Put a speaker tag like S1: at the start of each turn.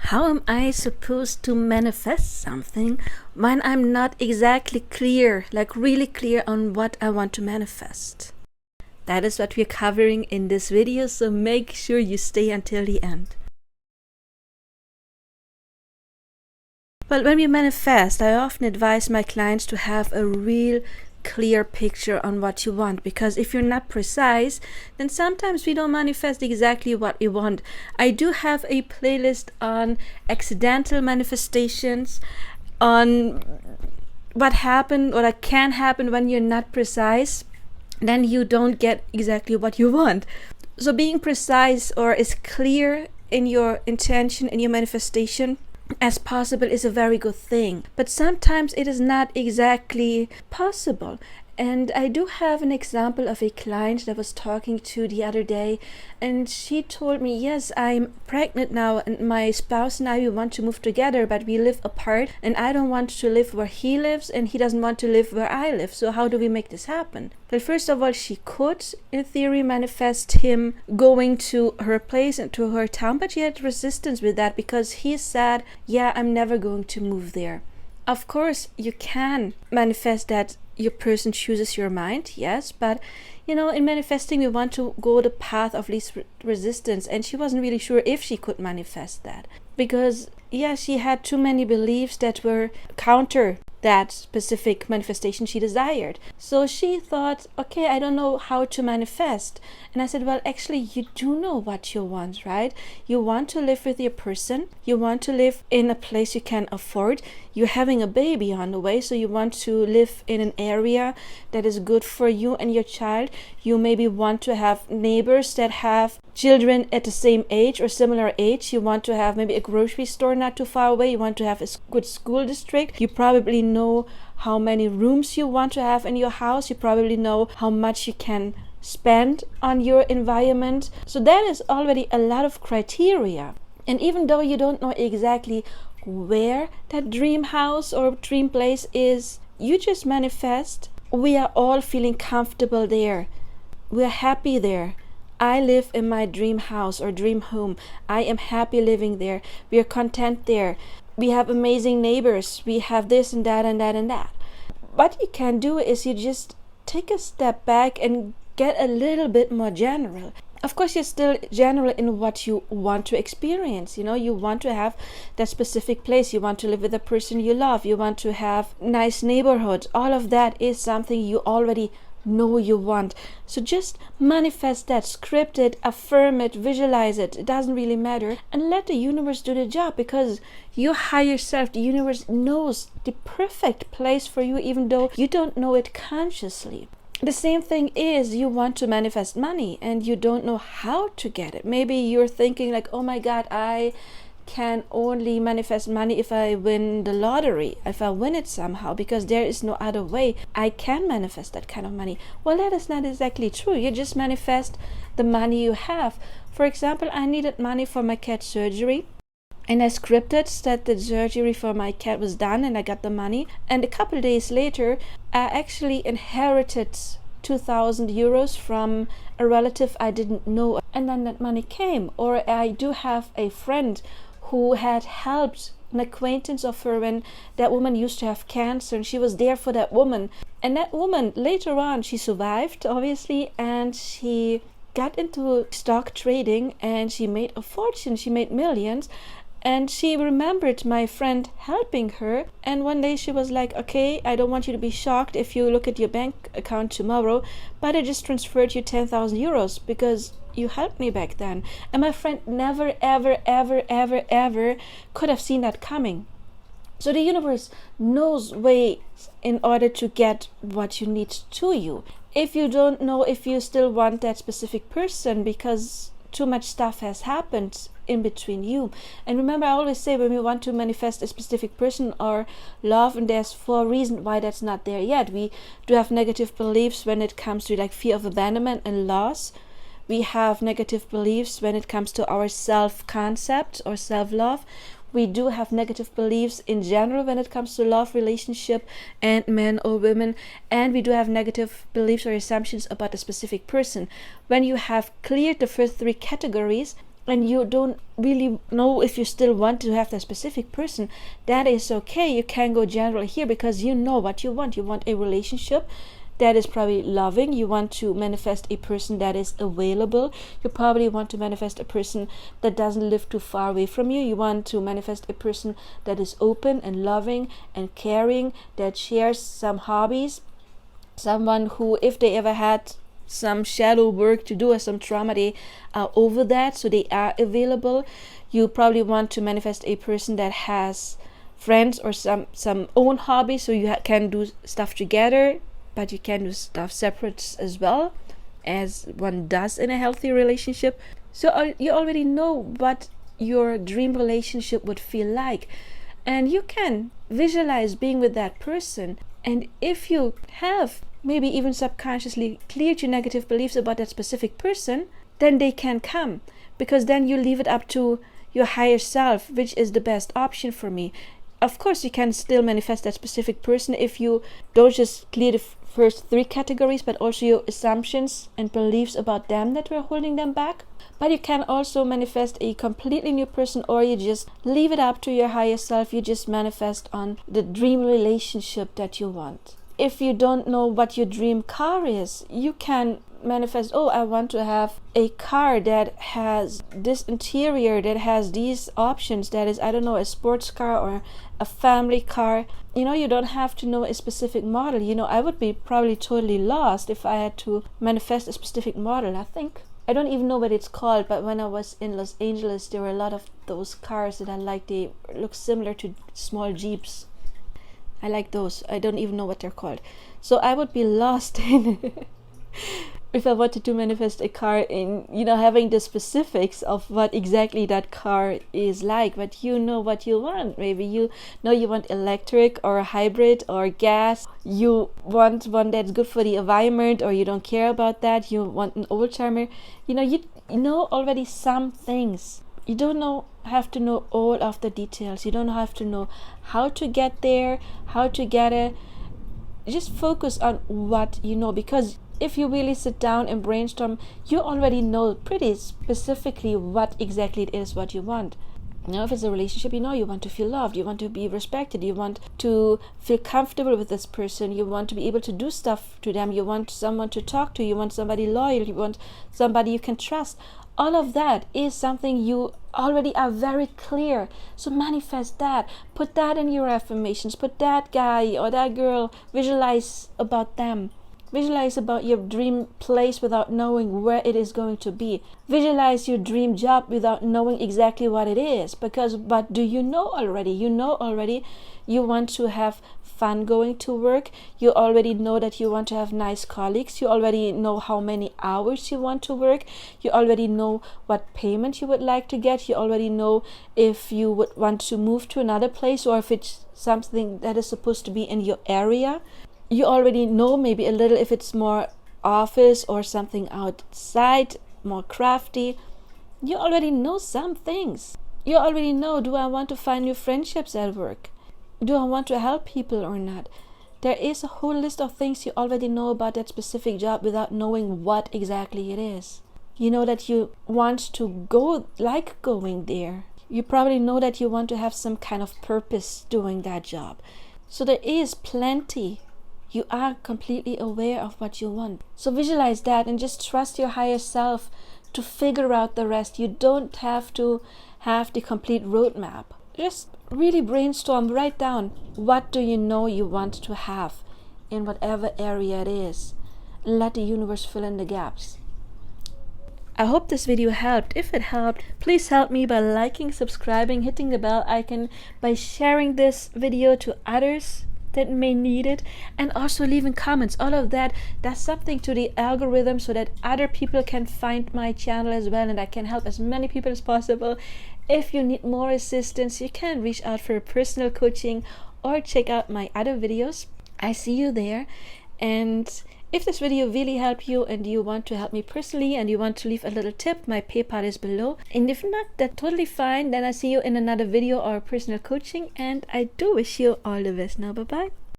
S1: How am I supposed to manifest something when I'm not exactly clear, like really clear on what I want to manifest? That is what we're covering in this video, so make sure you stay until the end. Well, when we manifest, I often advise my clients to have a real clear picture on what you want, because if you're not precise, then sometimes we don't manifest exactly what we want. I do have a playlist on accidental manifestations, on what happened or that can happen when you're not precise, then you don't get exactly what you want. So being precise or as clear in your intention, in your manifestation as possible is a very good thing, but sometimes it is not exactly possible. And I do have an example of a client that I was talking to the other day, and she told me, yes, I'm pregnant now and my spouse and I, we want to move together, but we live apart and I don't want to live where he lives and he doesn't want to live where I live. So how do we make this happen? Well, first of all, she could in theory manifest him going to her place and to her town, but she had resistance with that because he said, yeah, I'm never going to move there. Of course, you can manifest that your person chooses your mind, yes, but in manifesting we want to go the path of least resistance, and she wasn't really sure if she could manifest that because she had too many beliefs that were counter that specific manifestation she desired. So she thought, okay, I don't know how to manifest. And I said, well, actually you do know what you want, right? You want to live with your person, you want to live in a place you can afford, you're having a baby on the way, so you want to live in an area that is good for you and your child. You maybe want to have neighbors that have children at the same age or similar age. You want to have maybe a grocery store not too far away. You want to have a good school district. You probably know how many rooms you want to have in your house. You probably know how much you can spend on your environment. So that is already a lot of criteria. And even though you don't know exactly where that dream house or dream place is, you just manifest. We are all feeling comfortable there. We are happy there. I live in my dream house or dream home. I am happy living there. We are content there. We have amazing neighbors. We have this and that and that and that. What you can do is you just take a step back and get a little bit more general. Of course, you're still general in what you want to experience. You want to have that specific place. You want to live with the person you love. You want to have nice neighborhoods. All of that is something you already know you want. So just manifest that, script it, affirm it, visualize it. It doesn't really matter, and let the universe do the job, because your higher self, the universe, knows the perfect place for you, even though you don't know it consciously. The same thing is, you want to manifest money and you don't know how to get it. Maybe you're thinking like, oh my God, I can only manifest money if I win the lottery, if I win it somehow, because there is no other way I can manifest that kind of money. Well, that is not exactly true. You just manifest the money you have. For example, I needed money for my cat's surgery, and I scripted that the surgery for my cat was done and I got the money. And a couple days later, I actually inherited 2,000 euros from a relative I didn't know. And then that money came. Or I do have a friend who had helped an acquaintance of her when that woman used to have cancer, and she was there for that woman. And that woman, later on, she survived, obviously, and she got into stock trading and she made a fortune. She made millions. And she remembered my friend helping her, and one day she was like, okay, I don't want you to be shocked if you look at your bank account tomorrow, but I just transferred you 10,000 euros because you helped me back then. And my friend never, ever, ever, ever, ever could have seen that coming. So the universe knows ways in order to get what you need to you. If you don't know if you still want that specific person because too much stuff has happened in between you. And remember, I always say, when we want to manifest a specific person or love, and there's 4 reasons why that's not there yet. We do have negative beliefs when it comes to like fear of abandonment and loss. We have negative beliefs when it comes to our self-concept or self-love. We do have negative beliefs in general when it comes to love, relationship, and men or women. And we do have negative beliefs or assumptions about a specific person. When you have cleared the first 3 categories, and you don't really know if you still want to have that specific person, that is okay. You can go general here because you know what you want. You want a relationship that is probably loving. You want to manifest a person that is available. You probably want to manifest a person that doesn't live too far away from you. You want to manifest a person that is open and loving and caring, that shares some hobbies, someone who, if they ever had some shadow work to do or some trauma, they are over that, so they are available. You probably want to manifest a person that has friends or some own hobby, so you can do stuff together, but you can do stuff separate as well, as one does in a healthy relationship. So you already know what your dream relationship would feel like, and you can visualize being with that person. And if you have maybe even subconsciously cleared your negative beliefs about that specific person, then they can come, because then you leave it up to your higher self, which is the best option for me. Of course, you can still manifest that specific person if you don't just clear the first 3 categories, but also your assumptions and beliefs about them that were holding them back. But you can also manifest a completely new person, or you just leave it up to your higher self. You just manifest on the dream relationship that you want. If you don't know what your dream car is, you can manifest, oh, I want to have a car that has this interior, that has these options, that is, I don't know, a sports car or a family car. You don't have to know a specific model. I would be probably totally lost if I had to manifest a specific model. I don't even know what it's called, but when I was in Los Angeles, there were a lot of those cars that I liked. They look similar to small Jeeps. I like those. I don't even know what they're called. So I would be lost in if I wanted to manifest a car in, having the specifics of what exactly that car is like. But you know what you want. Maybe you want electric or hybrid or gas. You want one that's good for the environment, or you don't care about that. You want an old timer. You know already some things. You don't have to know all of the details. You don't have to know how to get there, how to get it. Just focus on what you know, because if you really sit down and brainstorm, you already know pretty specifically what exactly it is what you want. If it's a relationship, you want to feel loved, you want to be respected, you want to feel comfortable with this person, you want to be able to do stuff to them, you want someone to talk to, you want somebody loyal, you want somebody you can trust. All of that is something you already are very clear. So manifest that. Put that in your affirmations. Put that guy or that girl, visualize about them. Visualize about your dream place without knowing where it is going to be. Visualize your dream job without knowing exactly what it is. But do you know already? You know already you want to have fun going to work. You already know that you want to have nice colleagues. You already know how many hours you want to work. You already know what payment you would like to get. You already know if you would want to move to another place, or if it's something that is supposed to be in your area. You already know maybe a little if it's more office or something outside, more crafty. You already know some things. You already know, do I want to find new friendships at work? Do I want to help people or not? There is a whole list of things you already know about that specific job without knowing what exactly it is. You know that you want to going there. You probably know that you want to have some kind of purpose doing that job. So there is plenty. You are completely aware of what you want. So visualize that and just trust your higher self to figure out the rest. You don't have to have the complete roadmap. Just really brainstorm, write down what do you know you want to have in whatever area it is. Let the universe fill in the gaps. I hope this video helped. If it helped, please help me by liking, subscribing, hitting the bell icon, by sharing this video to others that may need it, and also leaving comments. All of that does something to the algorithm so that other people can find my channel as well, and I can help as many people as possible. If you need more assistance, you can reach out for personal coaching or check out my other videos. I see you there. And if this video really helped you and you want to help me personally and you want to leave a little tip, my PayPal is below. And if not, that's totally fine. Then I see you in another video or personal coaching. And I do wish you all the best. Now, bye-bye.